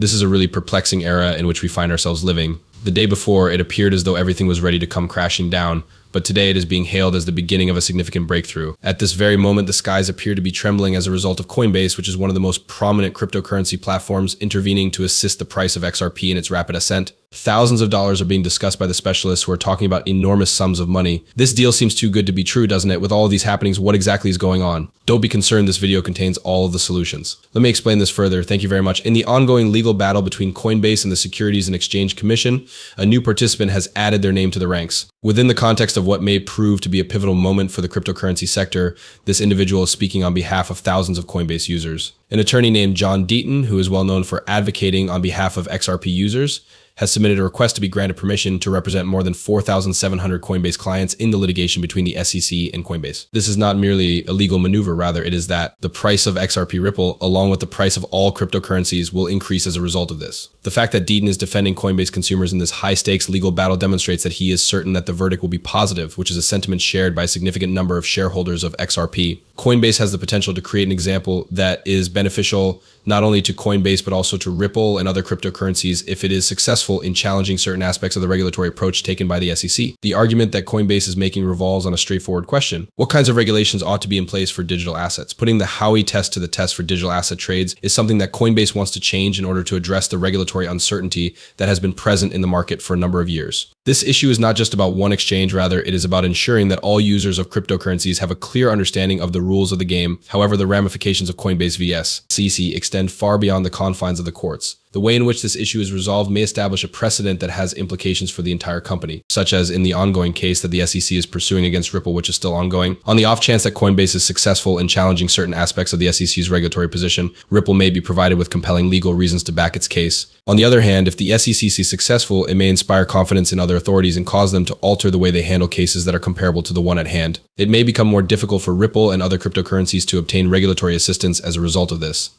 This is a really perplexing era in which we find ourselves living. The day before, it appeared as though everything was ready to come crashing down, but today it is being hailed as the beginning of a significant breakthrough. At this very moment, the skies appear to be trembling as a result of COINBASE, which is one of the most prominent cryptocurrency platforms, intervening to assist the price of XRP in its rapid ascent. Thousands of dollars are being discussed by the specialists who are talking about enormous sums of money. This deal seems too good to be true, doesn't it? With all of these happenings, what exactly is going on? Don't be concerned, this video contains all of the solutions. Let me explain this further. Thank you very much. In the ongoing legal battle between COINBASE and the Securities and Exchange Commission, a new participant has added their name to the ranks. Within the context of what may prove to be a pivotal moment for the cryptocurrency sector, this individual is speaking on behalf of thousands of COINBASE users. An attorney named John Deaton, who is well known for advocating on behalf of XRP users, has submitted a request to be granted permission to represent more than 4,700 COINBASE clients in the litigation between the SEC and COINBASE. This is not merely a legal maneuver, rather it is that the price of XRP Ripple, along with the price of all cryptocurrencies, will increase as a result of this. The fact that Deaton is defending COINBASE consumers in this high-stakes legal battle demonstrates that he is certain that the verdict will be positive, which is a sentiment shared by a significant number of shareholders of XRP. COINBASE has the potential to create an example that is beneficial not only to COINBASE but also to Ripple and other cryptocurrencies if it is successful in challenging certain aspects of the regulatory approach taken by the SEC. The argument that COINBASE is making revolves on a straightforward question. What kinds of regulations ought to be in place for digital assets? Putting the Howey test to the test for digital asset trades is something that COINBASE wants to change in order to address the regulatory uncertainty that has been present in the market for a number of years. This issue is not just about one exchange, rather it is about ensuring that all users of cryptocurrencies have a clear understanding of the rules of the game. However, the ramifications of COINBASE vs. SEC extend far beyond the confines of the courts. The way in which this issue is resolved may establish a precedent that has implications for the entire company, such as in the ongoing case that the SEC is pursuing against Ripple, which is still ongoing. On the off chance that COINBASE is successful in challenging certain aspects of the SEC's regulatory position, Ripple may be provided with compelling legal reasons to back its case. On the other hand, if the SEC is successful, it may inspire confidence in other authorities and cause them to alter the way they handle cases that are comparable to the one at hand. It may become more difficult for Ripple and other cryptocurrencies to obtain regulatory assistance as a result of this.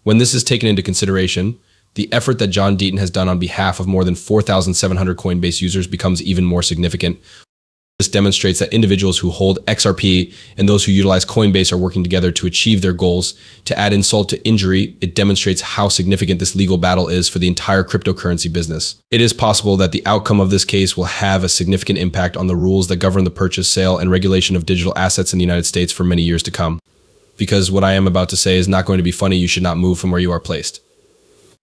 When this is taken into consideration, the effort that John Deaton has done on behalf of more than 4,700 COINBASE users becomes even more significant. This demonstrates that individuals who hold XRP and those who utilize COINBASE are working together to achieve their goals. To add insult to injury, it demonstrates how significant this legal battle is for the entire cryptocurrency business. It is possible that the outcome of this case will have a significant impact on the rules that govern the purchase, sale, and regulation of digital assets in the United States for many years to come. Because what I am about to say is not going to be funny, you should not move from where you are placed.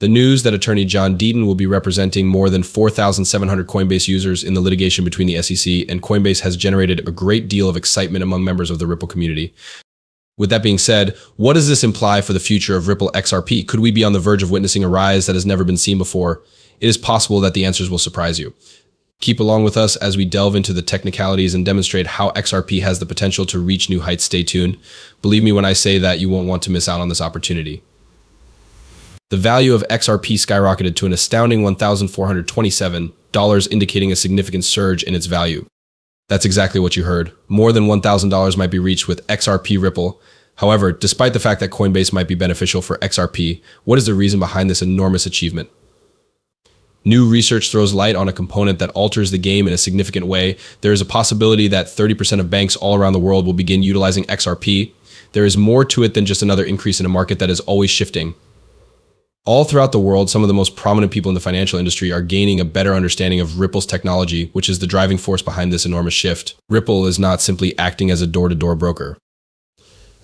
The news that attorney John Deaton will be representing more than 4,700 COINBASE users in the litigation between the SEC and COINBASE has generated a great deal of excitement among members of the Ripple community. With that being said, what does this imply for the future of Ripple XRP? Could we be on the verge of witnessing a rise that has never been seen before? It is possible that the answers will surprise you. Keep along with us as we delve into the technicalities and demonstrate how XRP has the potential to reach new heights. Stay tuned. Believe me when I say that you won't want to miss out on this opportunity. The value of XRP skyrocketed to an astounding $1,427, indicating a significant surge in its value. That's exactly what you heard. More than $1,000 might be reached with XRP Ripple. However, despite the fact that COINBASE might be beneficial for XRP, what is the reason behind this enormous achievement? New research throws light on a component that alters the game in a significant way. There is a possibility that 30% of banks all around the world will begin utilizing XRP. There is more to it than just another increase in a market that is always shifting. All throughout the world, some of the most prominent people in the financial industry are gaining a better understanding of Ripple's technology, which is the driving force behind this enormous shift. Ripple is not simply acting as a door-to-door broker.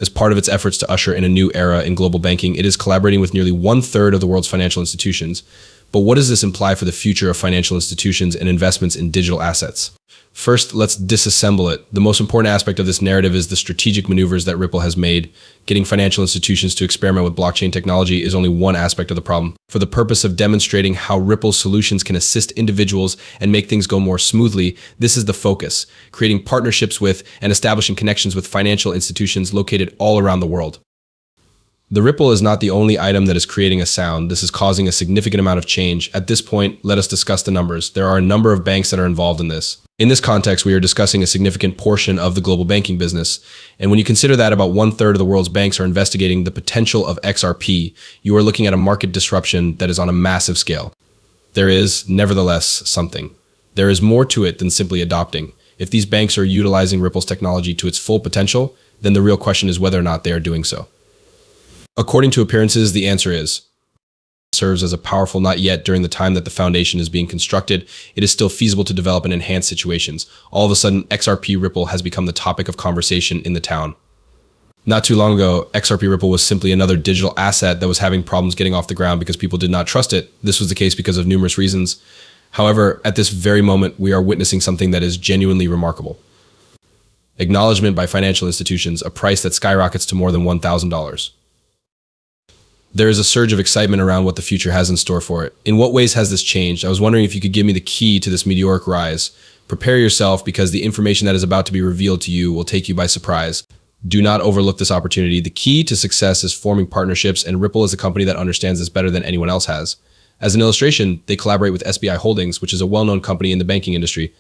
As part of its efforts to usher in a new era in global banking, it is collaborating with nearly 1/3 of the world's financial institutions. But what does this imply for the future of financial institutions and investments in digital assets? First, let's disassemble it. The most important aspect of this narrative is the strategic maneuvers that Ripple has made. Getting financial institutions to experiment with blockchain technology is only one aspect of the problem. For the purpose of demonstrating how Ripple's solutions can assist individuals and make things go more smoothly, this is the focus, creating partnerships with and establishing connections with financial institutions located all around the world. The Ripple is not the only item that is creating a sound. This is causing a significant amount of change. At this point, let us discuss the numbers. There are a number of banks that are involved in this. In this context, we are discussing a significant portion of the global banking business. And when you consider that about 1/3 of the world's banks are investigating the potential of XRP, you are looking at a market disruption that is on a massive scale. There is, nevertheless, something. There is more to it than simply adopting. If these banks are utilizing Ripple's technology to its full potential, then the real question is whether or not they are doing so. According to appearances, the answer is serves as a powerful not yet during the time that the foundation is being constructed. It is still feasible to develop and enhance situations. All of a sudden, XRP Ripple has become the topic of conversation in the town. Not too long ago, XRP Ripple was simply another digital asset that was having problems getting off the ground because people did not trust it. This was the case because of numerous reasons. However, at this very moment, we are witnessing something that is genuinely remarkable. Acknowledgement by financial institutions, a price that skyrockets to more than $1,000. There is a surge of excitement around what the future has in store for it. In what ways has this changed? I was wondering if you could give me the key to this meteoric rise. Prepare yourself because the information that is about to be revealed to you will take you by surprise. Do not overlook this opportunity. The key to success is forming partnerships, and Ripple is a company that understands this better than anyone else has. As an illustration, they collaborate with SBI Holdings, which is a well-known company in the banking industry.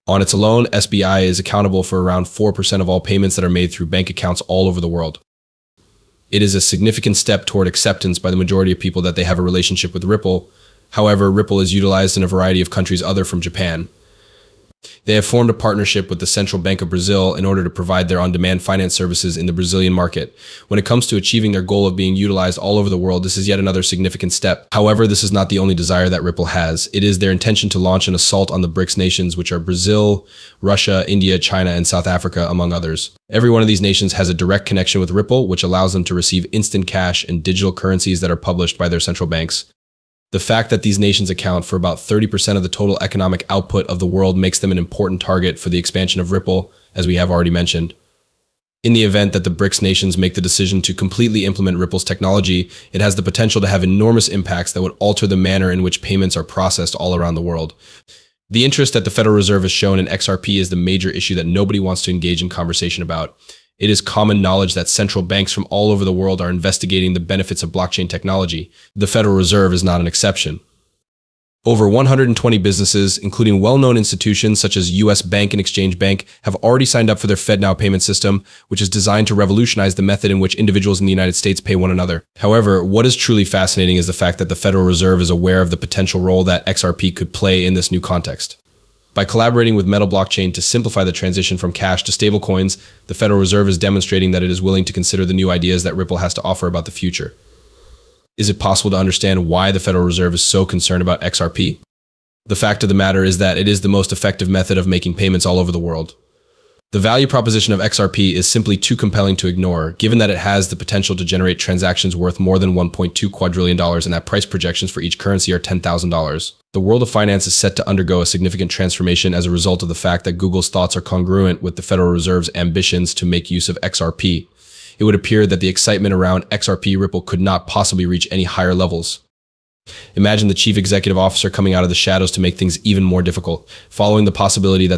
On its alone, SBI is accountable for around 4% of all payments that are made through bank accounts all over the world. It is a significant step toward acceptance by the majority of people that they have a relationship with Ripple. However, Ripple is utilized in a variety of countries other from Japan. They have formed a partnership with the Central Bank of Brazil in order to provide their on-demand finance services in the Brazilian market. When it comes to achieving their goal of being utilized all over the world, this is yet another significant step. However, this is not the only desire that Ripple has. It is their intention to launch an assault on the BRICS nations, which are Brazil, Russia, India, China, and South Africa, among others. Every one of these nations has a direct connection with Ripple, which allows them to receive instant cash and digital currencies that are published by their central banks. The fact that these nations account for about 30% of the total economic output of the world makes them an important target for the expansion of Ripple, as we have already mentioned. In the event that the BRICS nations make the decision to completely implement Ripple's technology, it has the potential to have enormous impacts that would alter the manner in which payments are processed all around the world. The interest that the Federal Reserve has shown in XRP is the major issue that nobody wants to engage in conversation about. It is common knowledge that central banks from all over the world are investigating the benefits of blockchain technology. The Federal Reserve is not an exception. Over 120 businesses, including well-known institutions such as US Bank and Exchange Bank, have already signed up for their FedNow payment system, which is designed to revolutionize the method in which individuals in the United States pay one another. However, what is truly fascinating is the fact that the Federal Reserve is aware of the potential role that XRP could play in this new context. By collaborating with Metal Blockchain to simplify the transition from cash to stablecoins, the Federal Reserve is demonstrating that it is willing to consider the new ideas that Ripple has to offer about the future. Is it possible to understand why the Federal Reserve is so concerned about XRP? The fact of the matter is that it is the most effective method of making payments all over the world. The value proposition of XRP is simply too compelling to ignore, given that it has the potential to generate transactions worth more than $1.2 quadrillion and that price projections for each currency are $10,000. The world of finance is set to undergo a significant transformation as a result of the fact that Google's thoughts are congruent with the Federal Reserve's ambitions to make use of XRP. It would appear that the excitement around XRP Ripple could not possibly reach any higher levels. Imagine the chief executive officer coming out of the shadows to make things even more difficult, following the possibility that